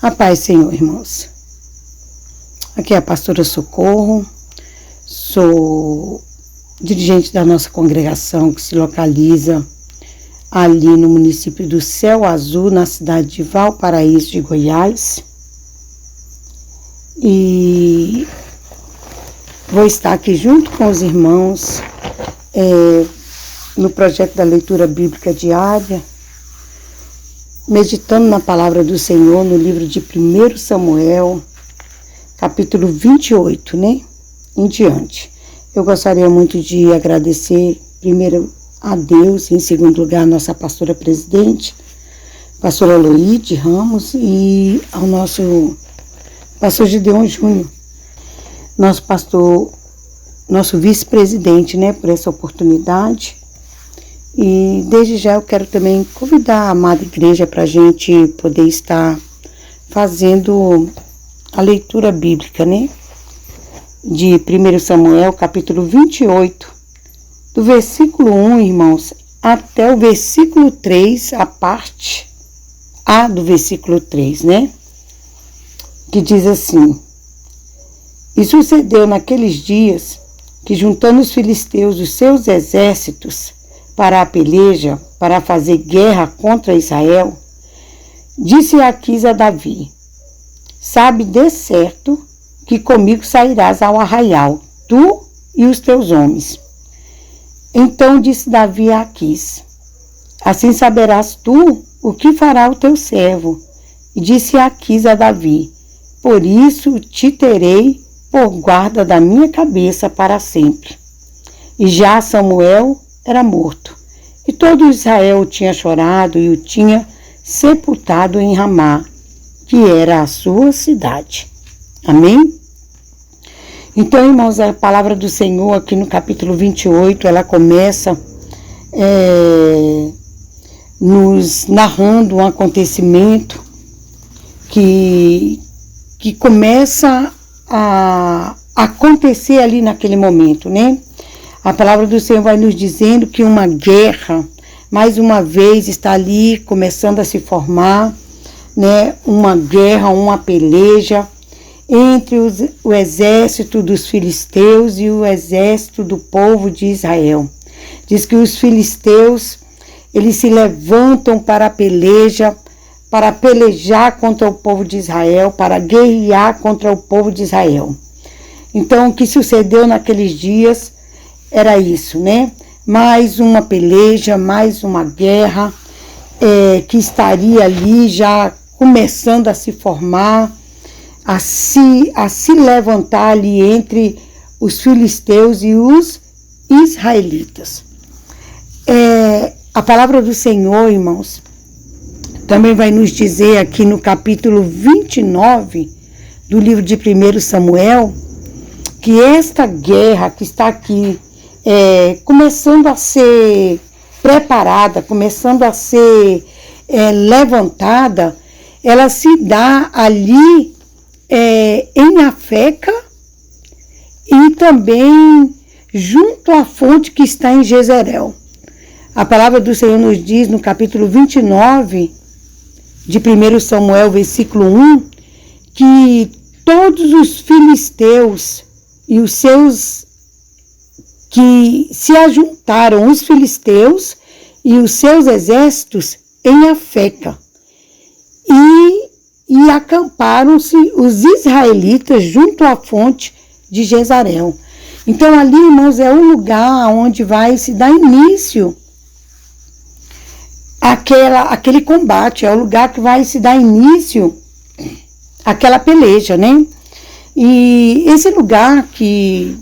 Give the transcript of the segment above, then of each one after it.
A paz, Senhor, irmãos. Aqui é a pastora Socorro, sou dirigente da nossa congregação que se localiza ali no município do Céu Azul, na cidade de Valparaíso de Goiás. E vou estar aqui junto com os irmãos no projeto da leitura bíblica diária, meditando na palavra do Senhor no livro de 1 Samuel, capítulo 28, em diante. Eu gostaria muito de agradecer, primeiro, a Deus, em segundo lugar, a nossa pastora presidente, pastora Loide Ramos, e ao nosso pastor Gideon Júnior, nosso pastor, nosso vice-presidente, por essa oportunidade. E desde já eu quero também convidar a amada igreja para a gente poder estar fazendo a leitura bíblica, de 1 Samuel, capítulo 28, do versículo 1, irmãos, até o versículo 3, a parte A do versículo 3, que diz assim: E sucedeu naqueles dias que, juntando os filisteus os seus exércitos para a peleja, para fazer guerra contra Israel, disse Aquis a Davi: Sabe de certo que comigo sairás ao arraial, tu e os teus homens. Então disse Davi a Aquis: Assim saberás tu o que fará o teu servo. E disse Aquis a Davi: Por isso te terei por guarda da minha cabeça para sempre. E já Samuel era morto, e todo Israel o tinha chorado e o tinha sepultado em Ramá, que era a sua cidade. Amém? Então, irmãos, a palavra do Senhor aqui no capítulo 28, ela começa nos narrando um acontecimento que começa a acontecer ali naquele momento, A palavra do Senhor vai nos dizendo que uma guerra, mais uma vez, está ali começando a se formar, uma guerra, uma peleja entre o exército dos filisteus e o exército do povo de Israel. Diz que os filisteus, eles se levantam para a peleja, para pelejar contra o povo de Israel, para guerrear contra o povo de Israel. Então, o que sucedeu naqueles dias era isso, Mais uma peleja, mais uma guerra que estaria ali já começando a se formar, a se levantar ali entre os filisteus e os israelitas. A palavra do Senhor, irmãos, também vai nos dizer aqui no capítulo 29 do livro de 1 Samuel, que esta guerra que está aqui começando a ser preparada, começando a ser levantada, ela se dá ali em Afeca e também junto à fonte que está em Jezreel. A palavra do Senhor nos diz no capítulo 29 de 1 Samuel, versículo 1, que todos os filisteus e os seus, que se ajuntaram, os filisteus e os seus exércitos em Afeca, e acamparam-se os israelitas junto à fonte de Jezreel. Então ali, irmãos, é o lugar onde vai se dar início aquele combate, é o lugar que vai se dar início àquela peleja, E esse lugar que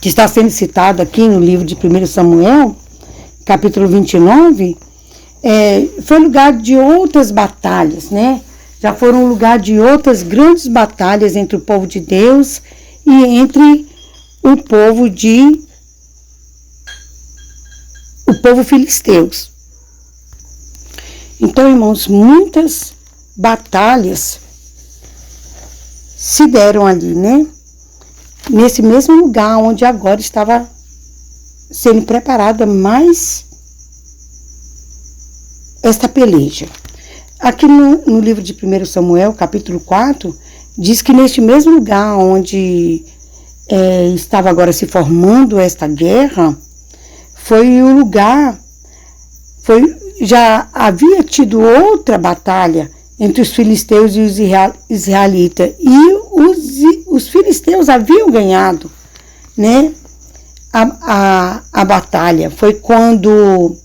está sendo citado aqui no livro de 1 Samuel, capítulo 29, foi lugar de outras batalhas, Já foram lugar de outras grandes batalhas entre o povo de Deus e entre o povo filisteus. Então, irmãos, muitas batalhas se deram ali, Nesse mesmo lugar onde agora estava sendo preparada mais esta peleja. Aqui no livro de 1 Samuel, capítulo 4, diz que neste mesmo lugar onde estava agora se formando esta guerra, foi o lugar, já havia tido outra batalha entre os filisteus e os israelitas, e os filisteus haviam ganhado, né, a batalha. Foi quando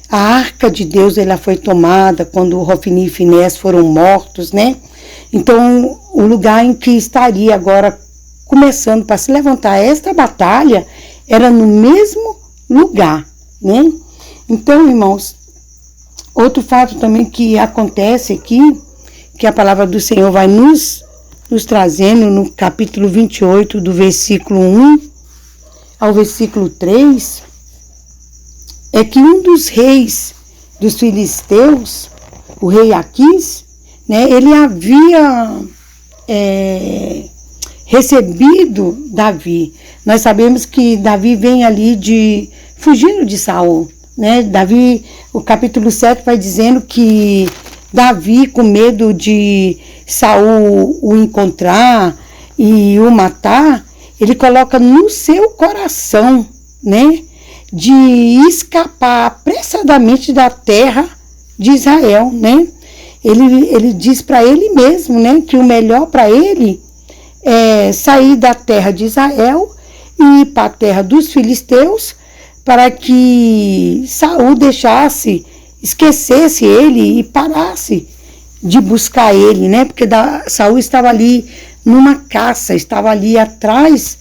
a arca de Deus ela foi tomada, quando Hofni e Finés foram mortos, né? Então, o lugar em que estaria agora começando para se levantar esta batalha era no mesmo lugar, né? Então, irmãos, outro fato também que acontece aqui, que a palavra do Senhor vai nos trazendo no capítulo 28, do versículo 1 ao versículo 3, é que um dos reis dos filisteus, o rei Aquis, né, ele havia recebido Davi. Nós sabemos que Davi vem ali fugindo de Saul, né? Davi, o capítulo 7 vai dizendo que Davi, com medo de Saul o encontrar e o matar, ele coloca no seu coração, né, de escapar apressadamente da terra de Israel, né? Ele diz para ele mesmo, né, que o melhor para ele é sair da terra de Israel e ir para a terra dos filisteus, para que Saul esquecesse ele e parasse de buscar ele, né? Porque Saul estava ali numa caça, estava ali atrás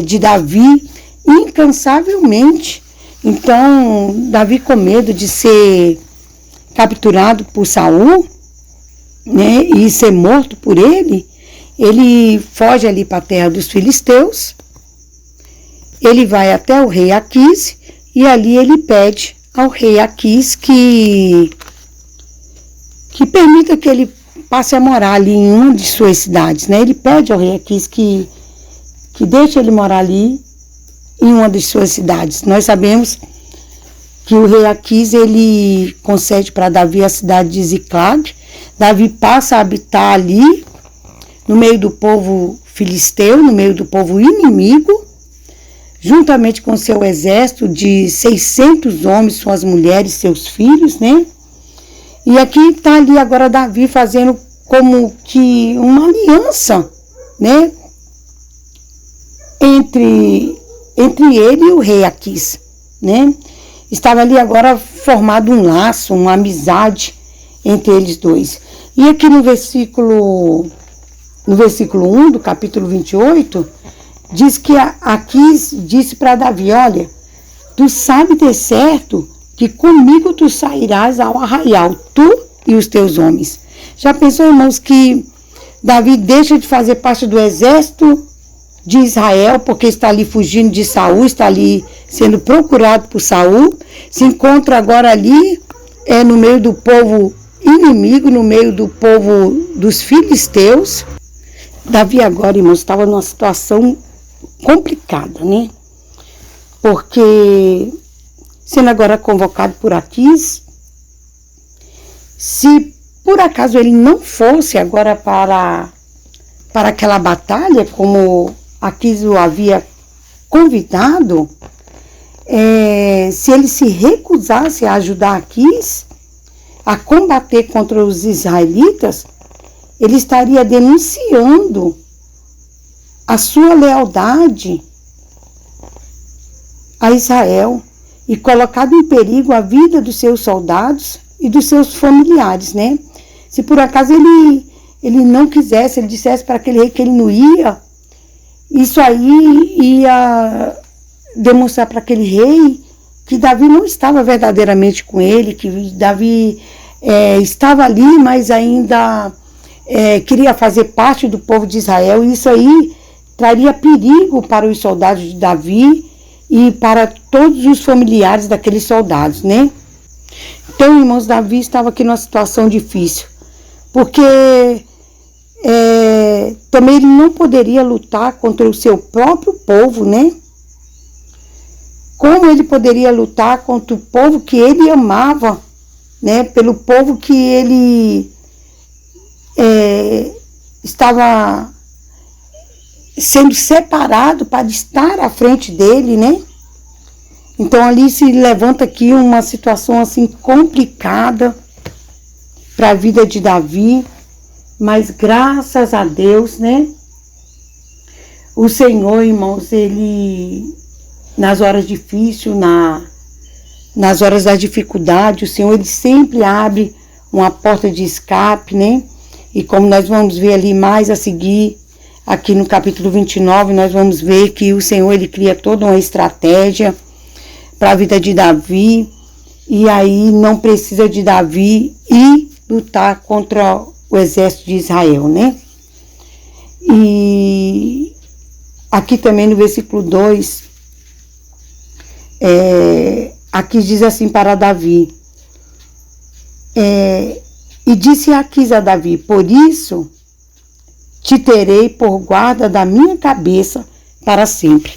de Davi incansavelmente. Então, Davi, com medo de ser capturado por Saul, né, e ser morto por ele foge ali para a terra dos filisteus. Ele vai até o rei Aquis e ali ele pede ao rei Aquis que permita que ele passe a morar ali em uma de suas cidades, né? Ele pede ao rei Aquis que deixe ele morar ali em uma de suas cidades. Nós sabemos que o rei Aquis, ele concede para Davi a cidade de Ziclag. Davi passa a habitar ali, no meio do povo filisteu, no meio do povo inimigo, juntamente com seu exército de 600 homens, suas mulheres, seus filhos, né? E aqui está ali agora Davi fazendo como que uma aliança, né, entre ele e o rei Aquis, né? Estava ali agora formado um laço, uma amizade entre eles dois. E aqui no versículo 1 do capítulo 28, diz que Aquis disse para Davi: olha, tu sabe de certo que comigo tu sairás ao arraial, tu e os teus homens. Já pensou, irmãos, que Davi deixa de fazer parte do exército de Israel, porque está ali fugindo de Saul, está ali sendo procurado por Saul, se encontra agora ali no meio do povo inimigo, no meio do povo dos filisteus. Davi agora, irmãos, estava numa situação complicada, né? Porque, sendo agora convocado por Aquis, se por acaso ele não fosse agora para aquela batalha, como Aquis o havia convidado, se ele se recusasse a ajudar Aquis a combater contra os israelitas, ele estaria denunciando a sua lealdade a Israel e colocado em perigo a vida dos seus soldados e dos seus familiares, né? Se por acaso ele não quisesse, ele dissesse para aquele rei que ele não ia, isso aí ia demonstrar para aquele rei que Davi não estava verdadeiramente com ele, que Davi estava ali, mas ainda queria fazer parte do povo de Israel. E isso aí traria perigo para os soldados de Davi e para todos os familiares daqueles soldados, né? Então, irmãos, Davi estava aqui numa situação difícil, porque também ele não poderia lutar contra o seu próprio povo, né? Como ele poderia lutar contra o povo que ele amava né, pelo povo que ele estava sendo separado para estar à frente dele, né? Então ali se levanta aqui uma situação assim complicada para a vida de Davi, mas graças a Deus, né? O Senhor, irmãos, ele nas horas difíceis, nas horas da dificuldade, o Senhor ele sempre abre uma porta de escape, né? E como nós vamos ver ali mais a seguir, aqui no capítulo 29, nós vamos ver que o Senhor ele cria toda uma estratégia para a vida de Davi, e aí não precisa de Davi ir lutar contra o exército de Israel, né? E aqui também no versículo 2, aqui diz assim para Davi, e disse Aquis a Davi, por isso te terei por guarda da minha cabeça para sempre.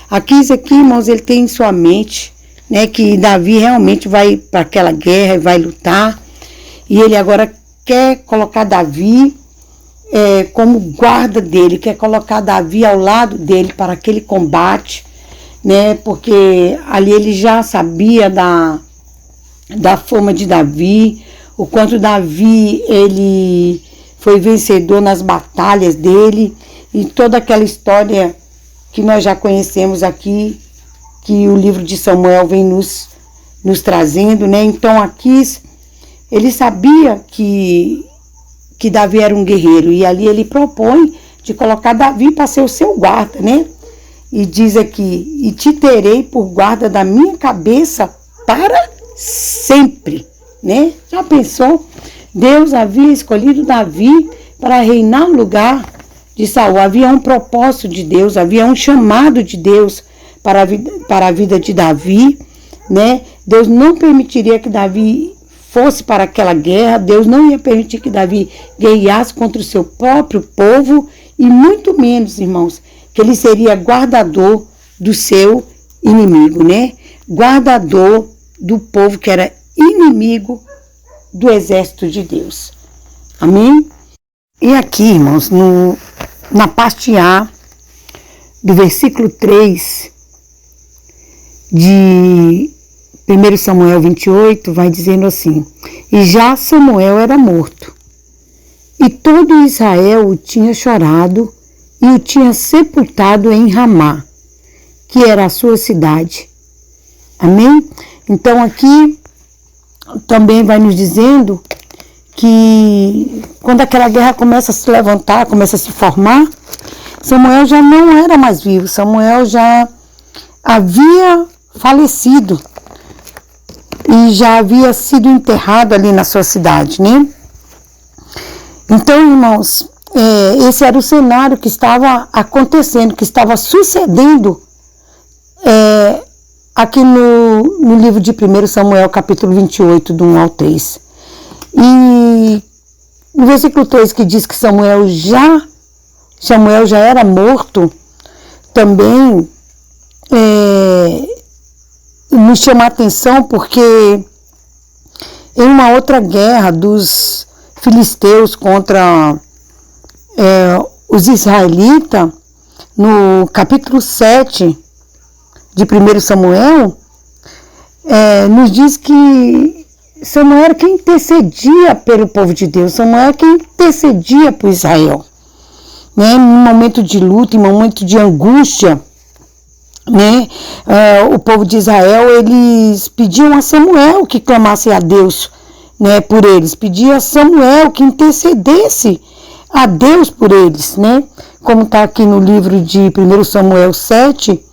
Aquis aqui, irmãos, ele tem em sua mente, né, que Davi realmente vai para aquela guerra e vai lutar, e ele agora quer colocar Davi como guarda dele, quer colocar Davi ao lado dele para aquele combate, né, porque ali ele já sabia da fama de Davi, o quanto Davi ele foi vencedor nas batalhas dele, e toda aquela história que nós já conhecemos aqui, que o livro de Samuel vem nos trazendo, né? Então Aquis, ele sabia que Davi era um guerreiro, e ali ele propõe de colocar Davi para ser o seu guarda, né? E diz aqui, e te terei por guarda da minha cabeça para sempre, né? Já pensou? Deus havia escolhido Davi para reinar no lugar de Saul. Havia um propósito de Deus, havia um chamado de Deus para a vida de Davi, né? Deus não permitiria que Davi fosse para aquela guerra, Deus não ia permitir que Davi guerreasse contra o seu próprio povo, e muito menos, irmãos, que ele seria guardador do seu inimigo, né? Guardador do povo que era inimigo do exército de Deus. Amém? E aqui, irmãos, na parte A do versículo 3 de 1 Samuel 28, vai dizendo assim, e já Samuel era morto, e todo Israel o tinha chorado e o tinha sepultado em Ramá, que era a sua cidade. Amém? Então aqui também vai nos dizendo que quando aquela guerra começa a se levantar, começa a se formar, Samuel já não era mais vivo, Samuel já havia falecido e já havia sido enterrado ali na sua cidade, né? Então, irmãos, esse era o cenário que estava acontecendo, que estava sucedendo aqui no livro de 1 Samuel, capítulo 28, do 1 ao 3. E no versículo 3, que diz que Samuel já era morto, também nos chama a atenção, porque em uma outra guerra dos filisteus contra os israelitas, no capítulo 7 de 1 Samuel, nos diz que Samuel era quem intercedia pelo povo de Deus, Samuel era quem intercedia por Israel, né? Em momento de luta, em momento de angústia, né? O povo de Israel, eles pediam a Samuel que clamasse a Deus, né, por eles, pediam a Samuel que intercedesse a Deus por eles, né? Como está aqui no livro de 1 Samuel 7,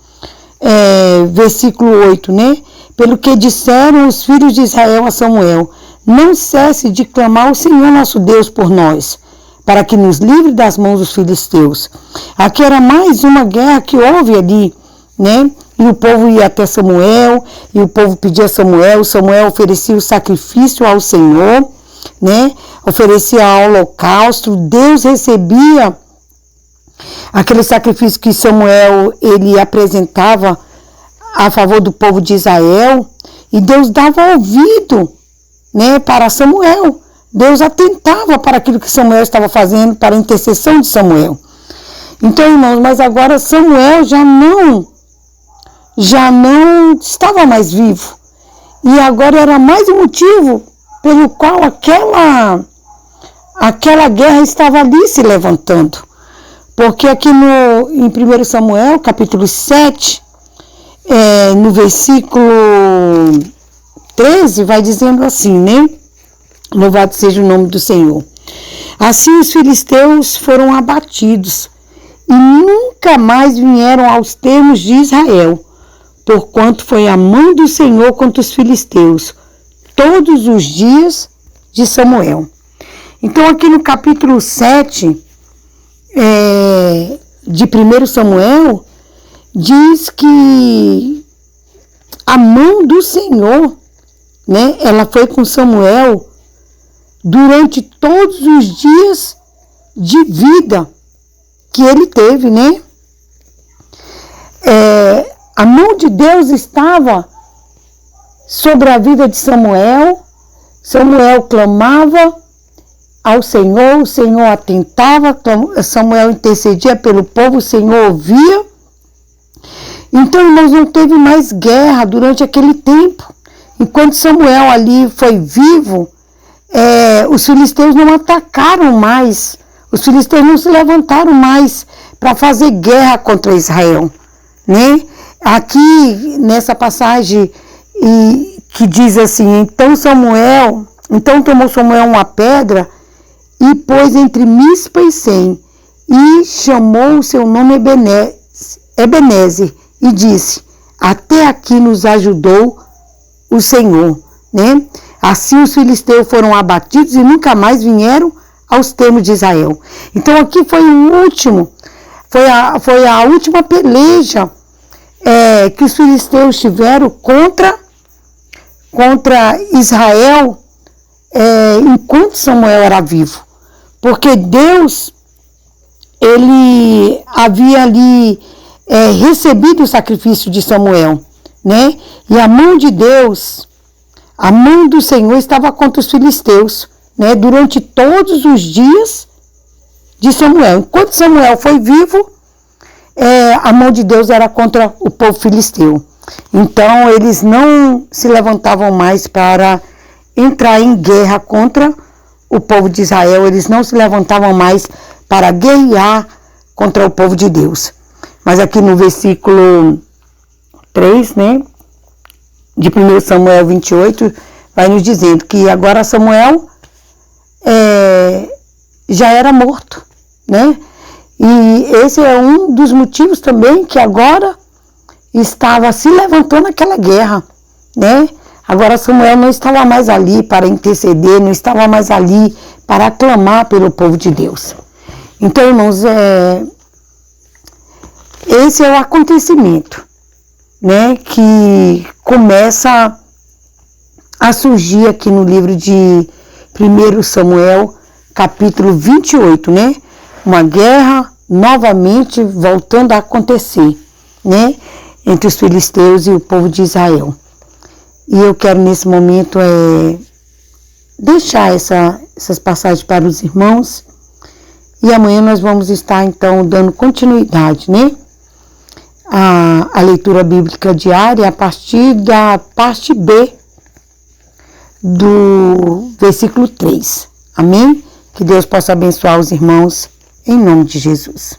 versículo 8, né? Pelo que disseram os filhos de Israel a Samuel, não cesse de clamar ao Senhor nosso Deus por nós, para que nos livre das mãos dos filisteus. Aqui era mais uma guerra que houve ali, né? E o povo ia até Samuel, e o povo pedia a Samuel, Samuel oferecia o sacrifício ao Senhor, né? Oferecia holocausto, Deus recebia aquele sacrifício que Samuel ele apresentava a favor do povo de Israel, e Deus dava ouvido, né, para Samuel. Deus atentava para aquilo que Samuel estava fazendo, para a intercessão de Samuel. Então, irmãos, mas agora Samuel já não estava mais vivo. E agora era mais um motivo pelo qual aquela guerra estava ali se levantando. Porque aqui em 1 Samuel, capítulo 7, no versículo 13, vai dizendo assim, né? Louvado seja o nome do Senhor. Assim os filisteus foram abatidos e nunca mais vieram aos termos de Israel, porquanto foi a mão do Senhor contra os filisteus, todos os dias de Samuel. Então aqui no capítulo 7 de 1 Samuel, diz que a mão do Senhor, né, ela foi com Samuel durante todos os dias de vida que ele teve, né? A mão de Deus estava sobre a vida de Samuel. Samuel clamava ao Senhor, o Senhor atentava, Samuel intercedia pelo povo, o Senhor ouvia. Então, irmãos, não teve mais guerra durante aquele tempo. Enquanto Samuel ali foi vivo, os filisteus não atacaram mais, os filisteus não se levantaram mais para fazer guerra contra Israel, né? Aqui nessa passagem que diz assim, então tomou Samuel uma pedra e pôs entre Mispa e Sem e chamou o seu nome Ebenezer e disse, até aqui nos ajudou o Senhor, né? Assim os filisteus foram abatidos e nunca mais vieram aos termos de Israel. Então aqui foi a última peleja que os filisteus tiveram contra Israel enquanto Samuel era vivo. Porque Deus, ele havia ali recebido o sacrifício de Samuel, né? E a mão de Deus, a mão do Senhor estava contra os filisteus, né? Durante todos os dias de Samuel. Enquanto Samuel foi vivo, a mão de Deus era contra o povo filisteu. Então, eles não se levantavam mais para entrar em guerra contra o povo de Israel. Eles não se levantavam mais para guerrear contra o povo de Deus. Mas aqui no versículo 3, né, de 1 Samuel 28, vai nos dizendo que agora Samuel já era morto, né? E esse é um dos motivos também que agora estava se levantando aquela guerra, né? Agora Samuel não estava mais ali para interceder, não estava mais ali para clamar pelo povo de Deus. Então, irmãos, esse é o acontecimento, né, que começa a surgir aqui no livro de 1 Samuel, capítulo 28, né? Uma guerra novamente voltando a acontecer, né? Entre os filisteus e o povo de Israel. E eu quero nesse momento deixar essas passagens para os irmãos. E amanhã nós vamos estar então dando continuidade, né? A leitura bíblica diária a partir da parte B do versículo 3. Amém? Que Deus possa abençoar os irmãos em nome de Jesus.